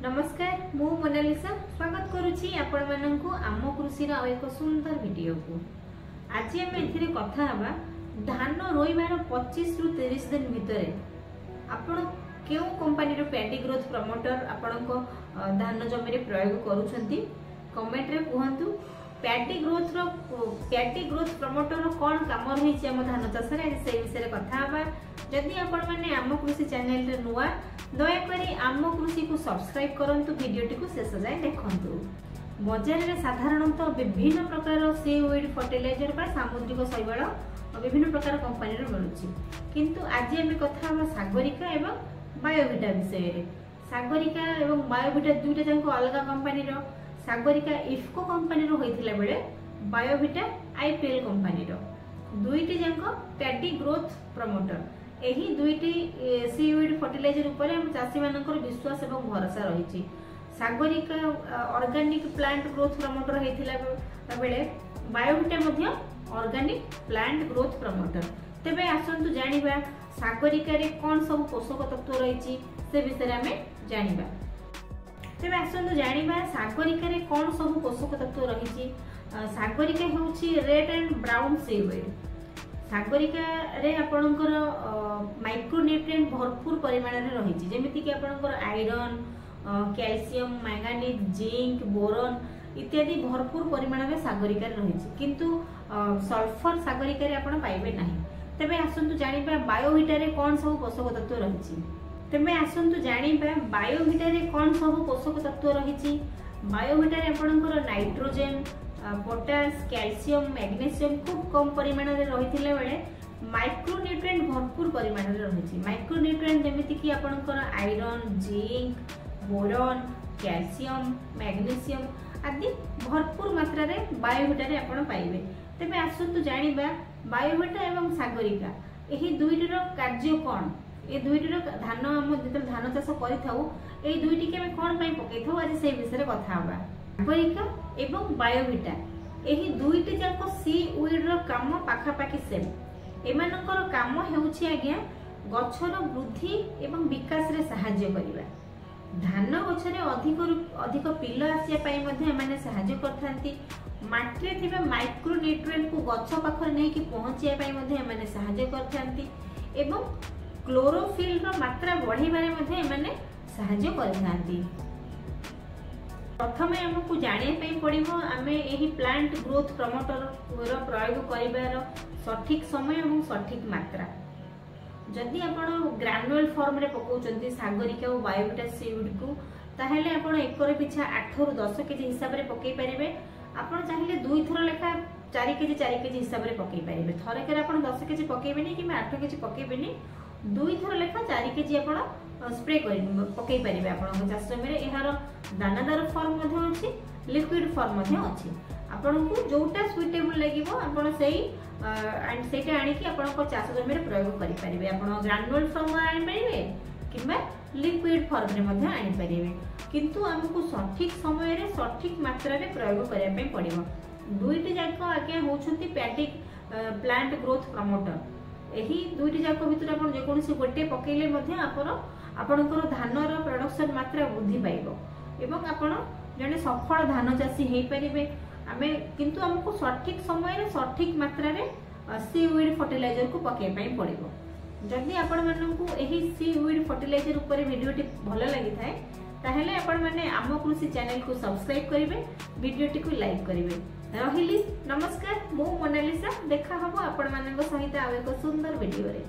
नमस्कार मु मोनालिसा स्वागत करुछि आपण माननकु आम कृषि एक सुंदर वीडियो को। आज आम एथिरे कथा हबा धान रोइबार 25 रु 30 दिन भितरे आपण केउ कंपनी रो पैडी ग्रोथ प्रमोटर आपण को धान जमी रे प्रयोग करूछंती कमेंट रे कहंतु। पैडी ग्रोथ प्रमोटर कोन काम रहिछि हम धान चाष रे से विषय रे कथा हबा। जदि आपण माने आम कृषि चैनल रे नुवा दयाकोरी आम कृषि को सब्सक्राइब करंतु वीडियोटी को शेष जाए देखंतु। बाजार रे साधारणतः विभिन्न प्रकार सीवीड फर्टिलाइजर बा सामुद्रिक शैवाल विभिन्न प्रकार कंपनी रे मिलुछि, किंतु आज हम कथा हम सागरिका एवं बायोविटा विषय रे। सागरिका एवं बायोविटा दुईटा जांक अलग कंपनी रो। सागरिका इफको कंपनी रो होइथिला बेले बायोविटा आईपीएल कंपनी रो। दुईटी जांक पैडी ग्रोथ प्रमोटर। एही दुईटी सीवीड फर्टिलाइजर ऊपर हम चाषी मानकर विश्वास एवं भरोसा रही। Sagarika organic plant growth promoter हेतिला बेले बायोविटा मध्य ऑर्गेनिक प्लांट ग्रोथ प्रमोटर। तेबे आसंतु जानिबा सागरिका रे कोन सब पोषक तत्व रही से विषय में जानिबा। तेबे आसंतु जानिबा सागरिका रे कोन सब पोषक तत्व रही। सागरिका होउची red and brown seaweed. Sagarika रे आपणकर माइक्रोन्यूट्रिएंट भरपूर परिमाण रे रही, जेमिति कि आपणकर iron, calcium, manganese, zinc, boron इत्यादि भरपूर परिमाण रे सागरिका रे रही, किंतु सल्फर सागरिका रे आपण पाइबे नाही। तबे आसंतु जानिबा बायोविटा रे कोन सब पोषक तत्व रही। तबे आसंतु जानिबा बायोविटा रे कोन सब पोषक तत्व रही। बायोविटा रे आपणकर नाइट्रोजन, पोटास, कैल्शियम, मैग्नीशियम खूब कम परिमाण रे रहिथिले बेले माइक्रोन्यूट्रिएंट भरपूर परिमाण रे रहिछि। माइक्रोन्यूट्रिएंट जेमिति कि आपणकर iron, zinc, boron, calcium, magnesium आदि भरपूर मात्रा रे बायोविटा रे आपण पाइबे। तबे आसंतु जानिबा बायोविटा एवं सागरिका एही दुईटीर कार्य कोन। ए दुईटीर धान हम जेते धान चाष करिथाउ ए दुईटी के हम कोन पई पकेथाउ आज से विषय रे कथा होबा। सागरिका एवं बायोविटा एही दुईटी जाक सीवीड रो काम पाखापाखी सेम। एमानकर काम हेउछि आज्ञा गछर वृद्धि एवं विकास रे सहाय्य करिबा। धान गछरे अधिक पिल आसिया पई मध्ये एमाने सहाय्य करथांती। माटी रे थिबा माइक्रोन्यूट्रिएंट को गछ पाखर नै कि पहुंचिया पई मध्ये एमाने सहाय्य करथांती एवं क्लोरोफिल रो मात्रा बढ़ाइबारे मध्ये एमाने सहाय्य करथांती। प्रथमे हमकु जानिया पई पड़िबो आमे एही प्लांट ग्रोथ प्रमोटर रो प्रयोग करिबार सठिक समय एवं सठिक मात्रा। जदि आपण ग्रानुअल फॉर्म रे पकोचंती सागरिका और बायोविटा सीवीड को ताहेले आपण एकर पिछा 8 रु 10 केजी हिसाब रे पकई परिबे। आपण चाहिले दुई थरो लेखा 4 केजी हिसाब रे पकई परिबे। थरे करे आपण 10 केजी पकईबेनी कि 8 केजी पकईबेनी, दुई थरो लेखा 4 केजी आपण स्प्रे पकई पारे। आपन चाष जमी एहार दानादार फॉर्म मध्ये अछि, लिक्विड फॉर्म मध्ये अछि। आपन को जोटा सुइटेबल लागिवो आपन सेही सेटा आनी कि आपन को चाष जमी रे प्रयोग करि परिबे। आपन ग्रानुअल फॉर्म आनी परिबे किबा लिक्विड फॉर्म रे मध्ये आनी परिबे, किंतु हमकु सठिक समय रे सठिक मात्रा रे प्रयोग करिया पे पड़िबो। दुईटी जाक आके होछंती पैडी प्लांट ग्रोथ प्रमोटर। एही दुईटी जाक भितर आपन जे कोनसी गोटे पकेइले मध्ये आपणकर धानर प्रोडक्शन मात्रा वृद्धि पाइबो एवं आपण जने सफल धान चाषी हेई परिबे। आमे किंतु हमको सठिक समय रे सठिक मात्रा रे सीवीड फर्टिलाइजर को पकेइ पई पड़िबो। जदि आपण माननकु एही सीवीड फर्टिलाइजर ऊपर वीडियोटी भलो लागि थाए ताहेले आपण माने आम कृषि चैनल को सब्सक्राइब करिवे, वीडियोटी को लाइक करिवे। रहिली नमस्कार मु मोनालिसा। देखा हबो आपण माननक सहित आ एक सुंदर वीडियो रे।